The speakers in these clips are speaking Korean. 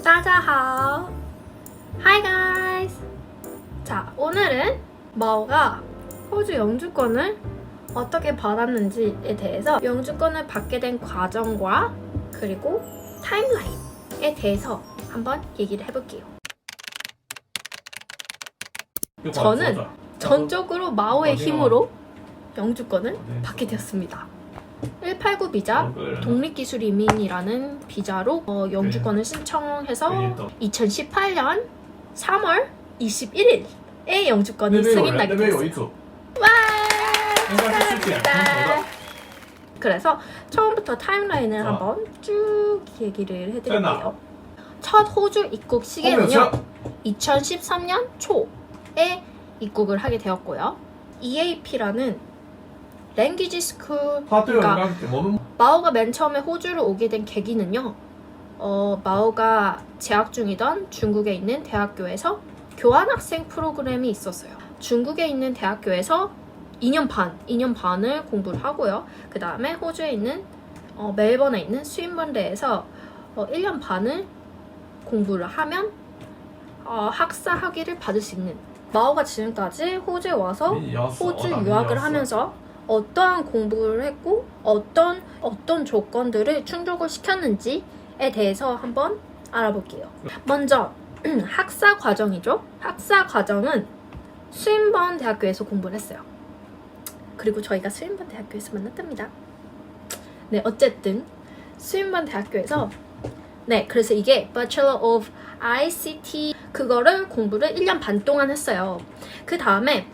따자하오. Hi guys. 자, 오늘은 마오가 호주 영주권을 어떻게 받았는지에 대해서 영주권을 받게 된 과정과 그리고 타임라인에 대해서 한번 얘기를 해볼게요. 저는 전적으로 마오의 힘으로 영주권을 받게 되었습니다. 189 비자, 독립기술 이민이라는 비자로 영주권을 신청해서 2018년 3월 21일에 영주권이 승인나게 됐어요. 와! 축하합니다. 그래서 처음부터 타임라인을 한번 쭉 얘기를 해드릴게요. 첫 호주 입국 시기는요 2013년 초에 입국을 하게 되었고요. EAP라는 랭귀지 스쿨, 그러니까 마오가 맨 처음에 호주를 오게 된 계기는요 마오가 재학 중이던 중국에 있는 대학교에서 교환학생 프로그램이 있었어요. 중국에 있는 대학교에서 2년 반을 공부를 하고요. 그 다음에 호주에 있는 멜번에 있는 스윈번대에서 1년 반을 공부를 하면 학사 학위를 받을 수 있는, 마오가 지금까지 호주에 와서 호주 유학을 하면서 어떠한 공부를 했고 어떤 조건들을 충족을 시켰는지에 대해서 한번 알아볼게요. 먼저 학사 과정이죠. 학사 과정은 스윈번 대학교에서 공부를 했어요. 그리고 저희가 스윈번 대학교에서 만났답니다. 네, 어쨌든 스윈번 대학교에서 그래서 이게 Bachelor of ICT 그거를 공부를 1년 반 동안 했어요. 그 다음에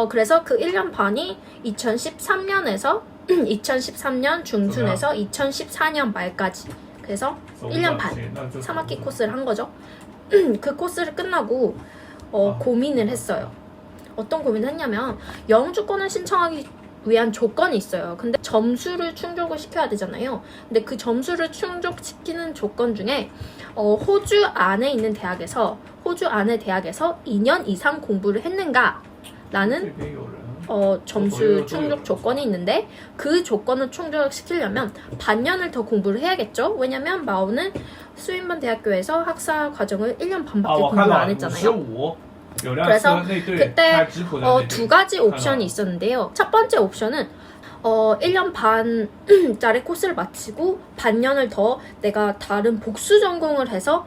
그래서 그 1년 반이 2013년에서 2013년 중순에서 2014년 말까지, 그래서 1년 반 3학기 코스를 한 거죠. 그 코스를 끝나고 고민을 했어요. 어떤 고민을 했냐면 영주권을 신청하기 위한 조건이 있어요. 근데 점수를 충족을 시켜야 되잖아요. 근데 그 점수를 충족시키는 조건 중에 호주 안에 있는 대학에서 2년 이상 공부를 했는가 라는 점수 충족 조건이 있는데, 그 조건을 충족시키려면 반년을 더 공부를 해야겠죠. 왜냐면 마오는 스윈번 대학교에서 학사 과정을 1년 반밖에 공부를 안 했잖아요. 그래서 그때 두 가지 옵션이 있었는데요. 첫 번째 옵션은 1년 반짜리 코스를 마치고 반년을 더 내가 다른 복수 전공을 해서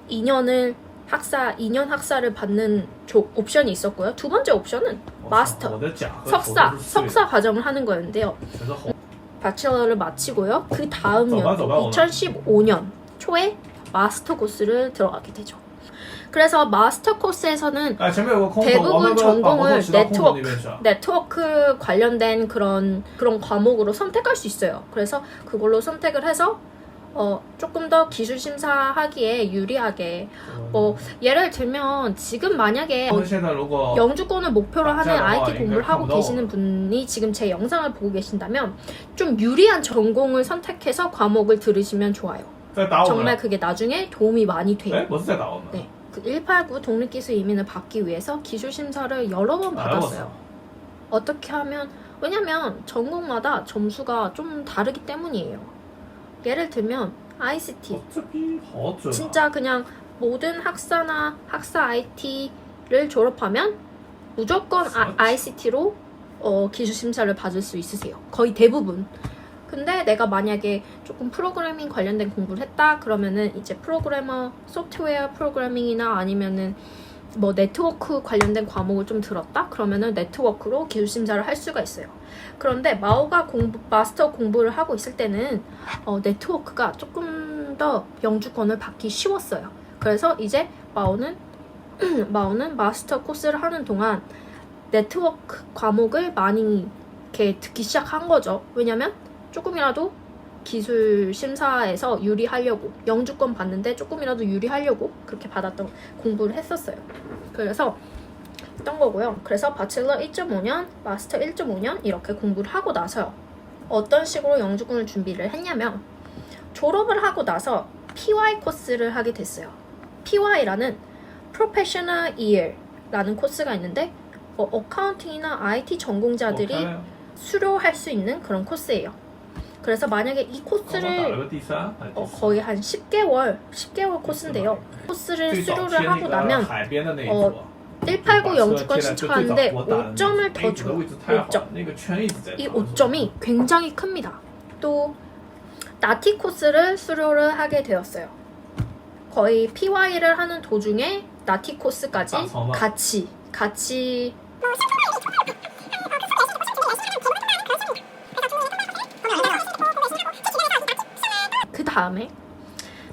2년 학사를 받는 옵션이 있었고요. 두 번째 옵션은 마스터, 석사 과정을 하는 거였는데요. 바첼러를 마치고요. 그 다음 년 2015년 초에 마스터 코스를 들어가게 되죠. 그래서 마스터 코스에서는 대부분 전공을 네트워크 관련된 그런 과목으로 선택할 수 있어요. 그래서 그걸로 선택을 해서 조금 더 기술 심사하기에 유리하게, 예를 들면 지금 만약에 영주권을 목표로 하는 IT 공부를 하고 계시는 분이 지금 제 영상을 보고 계신다면 좀 유리한 전공을 선택해서 과목을 들으시면 좋아요. 정말 그게 나중에 도움이 많이 돼요. 네, 그 189 독립기술 이민을 받기 위해서 기술 심사를 여러 번 받았어요. 어떻게 하면, 왜냐면 전공마다 점수가 좀 다르기 때문이에요. 예를 들면 ICT, 진짜 그냥 모든 학사나 학사 IT를 졸업하면 무조건 ICT로 기술 심사를 받을 수 있으세요. 거의 대부분. 근데 내가 만약에 조금 프로그래밍 관련된 공부를 했다 그러면은 이제 프로그래머, 소프트웨어 프로그래밍이나 아니면은 네트워크 관련된 과목을 좀 들었다 그러면은 네트워크로 기술 심사를 할 수가 있어요. 그런데 마오가 마스터 공부를 하고 있을 때는 네트워크가 조금 더 영주권을 받기 쉬웠어요. 그래서 이제 마오는 마스터 코스를 하는 동안 네트워크 과목을 많이 이렇게 듣기 시작한 거죠. 왜냐면 조금이라도 기술 심사에서 유리하려고, 영주권 받는데 조금이라도 유리하려고 그렇게 받았던 공부를 했었어요. 그래서 했던 거고요. 그래서 바첼러 1.5년, 마스터 1.5년 이렇게 공부를 하고 나서요. 어떤 식으로 영주권을 준비를 했냐면 졸업을 하고 나서 PY 코스를 하게 됐어요. PY라는 Professional Year라는 코스가 있는데 어카운팅이나 IT 전공자들이 수료할 수 있는 그런 코스예요. 그래서 만약에 이 코스를 거의 한 10개월 코스인데요. 코스를 수료를 하고 나면 189 영주권 신청하는데 5점을 더 줘요. 5점. 이 5점이 굉장히 큽니다. 또 나티 코스를 수료를 하게 되었어요. 거의 PY를 하는 도중에 나티 코스까지 같이 그 다음에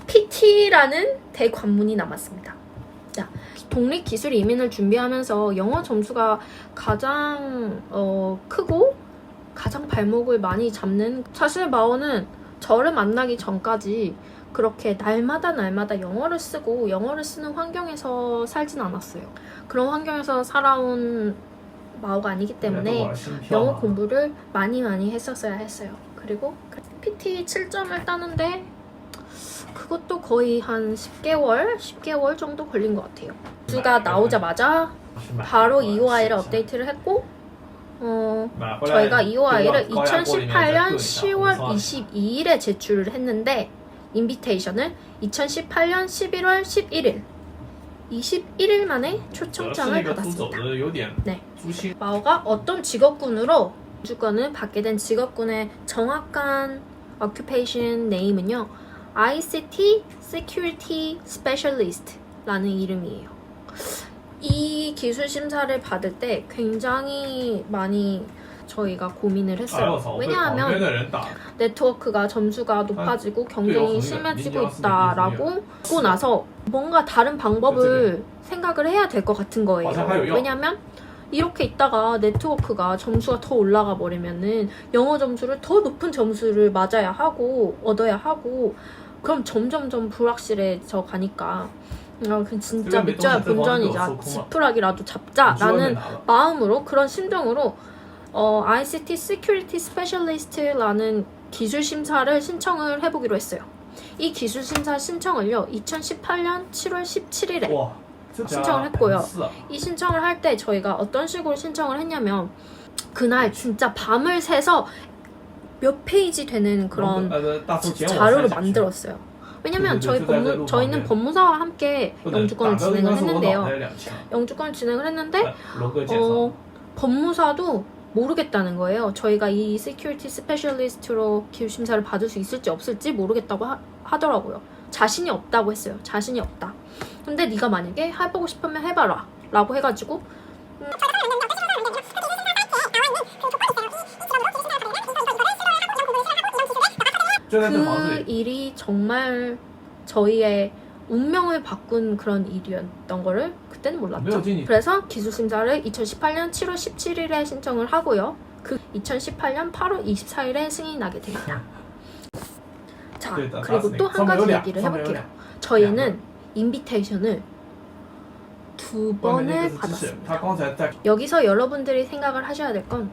PT라는 대관문이 남았습니다. 자, 독립기술 이민을 준비하면서 영어 점수가 가장 크고 가장 발목을 많이 잡는, 사실 마오는 저를 만나기 전까지 그렇게 날마다 영어를 쓰고 영어를 쓰는 환경에서 살진 않았어요. 그런 환경에서 살아온 마오가 아니기 때문에 영어 공부를 많이 했었어야 했어요. 그리고 PT 7점을 따는데 그것도 거의 한 10개월 정도 걸린 것 같아요. 수가 나오자마자 바로 EOI를 업데이트를 했고 저희가 EOI를 2018년 10월 22일에 제출을 했는데 인비테이션을 2018년 11월 11일 21일 만에 초청장을 받았습니다. 네. 마오가 어떤 직업군으로 영주권을 받게 된 직업군의 정확한 occupation name은요, ICT Security Specialist라는 이름이에요. 이 기술 심사를 받을 때 굉장히 많이 저희가 고민을 했어요. 왜냐하면 네트워크가 점수가 높아지고 경쟁이 심해지고 있다라고 하고 나서 뭔가 다른 방법을 생각을 해야 될 것 같은 거예요. 왜냐하면 이렇게 있다가 네트워크가 점수가 더 올라가 버리면은 영어 점수를 더 높은 점수를 얻어야 하고 그럼 점점 불확실해져 가니까 진짜 믿져야 본전이자 지푸라기라도 잡자라는 마음으로, 그런 심정으로 ICT Security Specialist라는 기술 심사를 신청을 해보기로 했어요. 이 기술 심사 신청을요 2018년 7월 17일에 신청을 했고요. 이 신청을 할 때 저희가 어떤 식으로 신청을 했냐면 그날 진짜 밤을 새서 몇 페이지 되는 그런 자료를 만들었어요. 왜냐면 저희는 법무사와 함께 영주권을 진행을 했는데요. 영주권을 진행을 했는데 법무사도 모르겠다는 거예요. 저희가 이 시큐리티 스페셜리스트로 기술 심사를 받을 수 있을지 없을지 모르겠다고 하더라고요. 자신이 없다고 했어요. 자신이 없다. 근데 네가 만약에 해보고 싶으면 해봐라 라고 해가지고 그 일이 정말 저희의 운명을 바꾼 그런 일이었던 거를 그때는 몰랐죠. 그래서 기술심사를 2018년 7월 17일에 신청을 하고요. 그 2018년 8월 24일에 승인이 나게 됩니다. 자, 그리고 또 한 가지 얘기를 해볼게요. 저희는 인비테이션을 2번을 받았습니다. 여기서 여러분들이 생각을 하셔야 될 건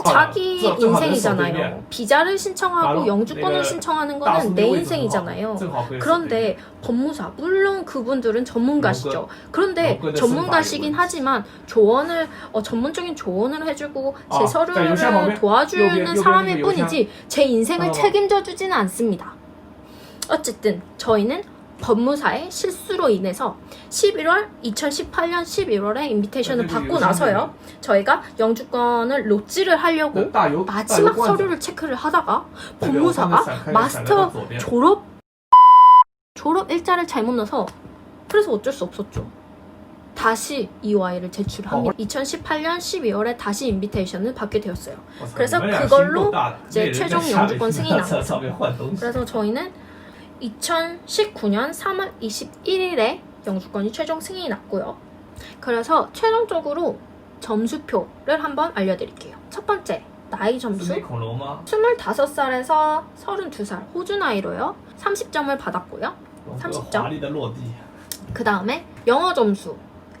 자기 인생이잖아요. 비자를 신청하고 영주권을 신청하는 거는 내 인생이잖아요. 그런데 법무사, 물론 그분들은 전문가시죠. 그런데 전문가시긴 하지만 전문적인 조언을 해주고 제 서류를 도와주는 사람일 뿐이지 제 인생을 책임져 주지는 않습니다. 어쨌든 저희는 법무사의 실수로 인해서 2018년 11월에 인비테이션을 받고 나서요. 저희가 영주권을 로찌를 하려고 마지막 서류를 체크를 하다가 법무사가 마스터 졸업 일자를 잘못 넣어서, 그래서 어쩔 수 없었죠. 다시 EOI를 제출합니다. 2018년 12월에 다시 인비테이션을 받게 되었어요. 그래서 그걸로 이제 최종 영주권 승인이 나왔죠. 그래서 저희는 2019년 3월 21일에 영주권이 최종 승인이 났고요. 그래서 최종적으로 점수표를 한번 알려드릴게요. 첫 번째, 나이 점수 25살에서 32살 호주 나이로요. 30점을 받았고요. 30점. 그 다음에 영어 점수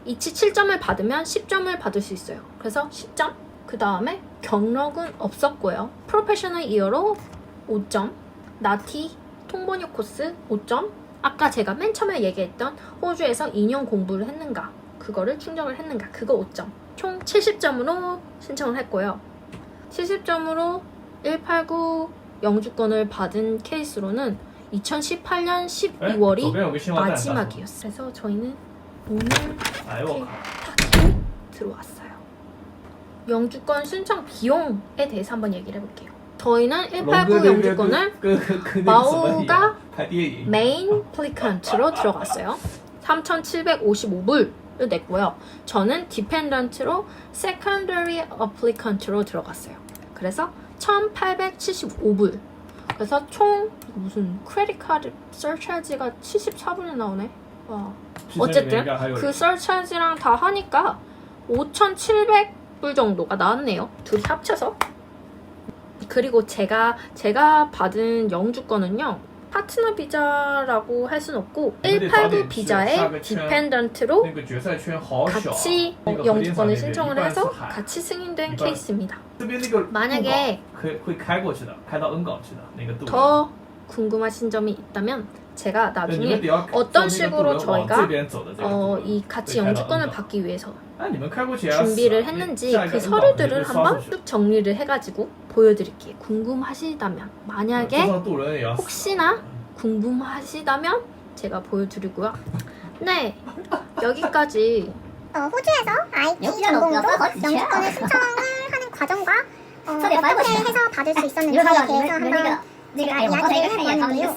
27점을 받으면 10점을 받을 수 있어요. 그래서 10점. 그 다음에 경력은 없었고요. 프로페셔널 이어로 5점. 나티 통번역 코스 5점. 아까 제가 맨 처음에 얘기했던 호주에서 2년 공부를 했는가, 그거를 충족을 했는가, 그거 5점. 총 70점으로 신청을 했고요. 70점으로 189 영주권을 받은 케이스로는 2018년 12월이 마지막이었어요. 그래서 저희는 오늘 이렇게 딱 들어왔어요. 영주권 신청 비용에 대해서 한번 얘기를 해볼게요. 저희는 189 영주권을 마오가 메인 플리칸트로 들어갔어요. 3,755불을 냈고요. 저는 디펜던트로 세컨더리 어플리칸트로 들어갔어요. 그래서 1,875불. 그래서 총 무슨 크레딧 카드 서차지가 74불이 나오네. 와. 어쨌든 그 서차지랑 다 하니까 5,700불 정도가 나왔네요. 둘이 합쳐서. 그리고 제가 받은 영주권은요, 파트너 비자라고 할 순 없고 189 비자에 디펜던트로 같이 영주권을 신청을 해서 같이 승인된 케이스입니다. 만약에 더 궁금하신 점이 있다면 제가 나중에 어떤 식으로 저희가 이 같이 영주권을 받기 위해서 준비를 했는지 그 서류들을 한번 쭉 정리를 해가지고 보여드릴게요. 궁금하시다면, 만약에 혹시나 궁금하시다면 제가 보여드리고요. 네, 여기까지. 호주에서 IT 전공으로 영주권을 신청을 하는 과정과 어떻게 해서 받을 수 있었는지에 대해서 한번 제가 이야기를 해보았는데요.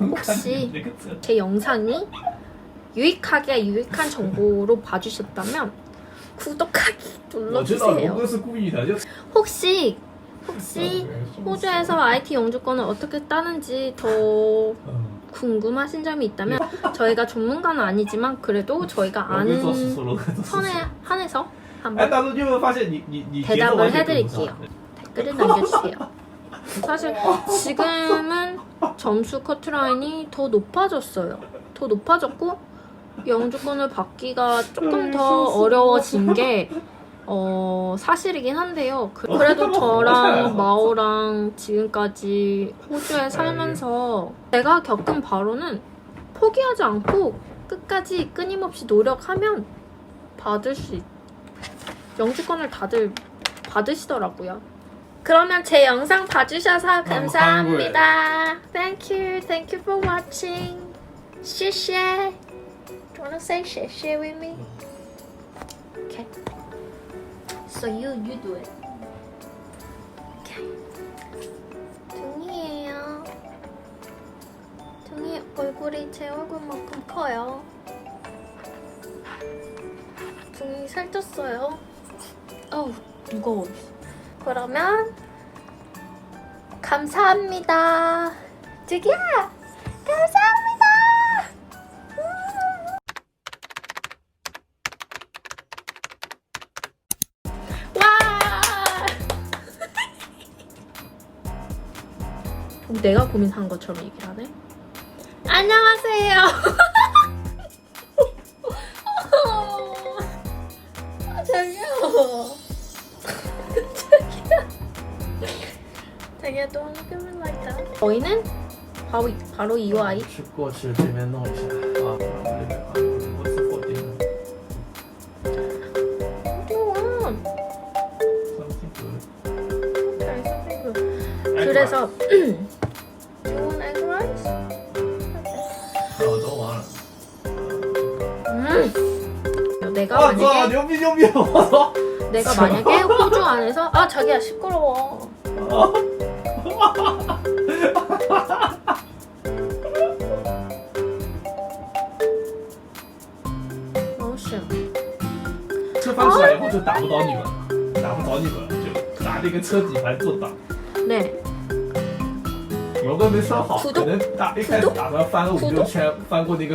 혹시 제 영상이 유익한 정보로 봐주셨다면 구독하기 눌러주세요. 혹시 호주에서 IT 영주권을 어떻게 따는지 더 궁금하신 점이 있다면 저희가 전문가는 아니지만 그래도 저희가 아는 선에 한해서 한번 대답을 해드릴게요. 댓글을 남겨주세요. 사실 지금은 점수 커트라인이 더 높아졌어요. 더 높아졌고 영주권을 받기가 조금 더 어려워진 게 사실이긴 한데요. 그래도 저랑 마오랑 지금까지 호주에 살면서 제가 겪은 바로는 포기하지 않고 끝까지 끊임없이 노력하면 영주권을 다들 받으시더라고요. 그러면 제 영상 봐주셔서 감사합니다. Thank you for watching. 谢谢. Do you wanna say 谢谢 with me? Okay. So you do it. Okay. 등이에요. 등이 얼굴이 제 얼굴만큼 커요. 등이 살쪘어요. 어우, 무거워. 그러면 감사합니다. 저기야, 감사합니다. 와! 내가 고민한 것처럼 얘기를 하네. 안녕하세요. 저기요. 자기야, don't look at me like that. 저희는 바로 이 아이. 过去这边弄一下啊，我是否定 something good. Okay, something good. 그래서 Do you want egg rice? Okay. 都完了。 내가 哇操， 만약에 牛逼牛逼！我操！ 내가 만약에 호주 안에서 자기야 시끄러워. 너무 싫어. 车翻起来以后就打不倒你们了，打不倒你们了，就拿这个车底盘做挡。 네. 有个没算好，可能一开始打算翻个5、6圈，翻过那个。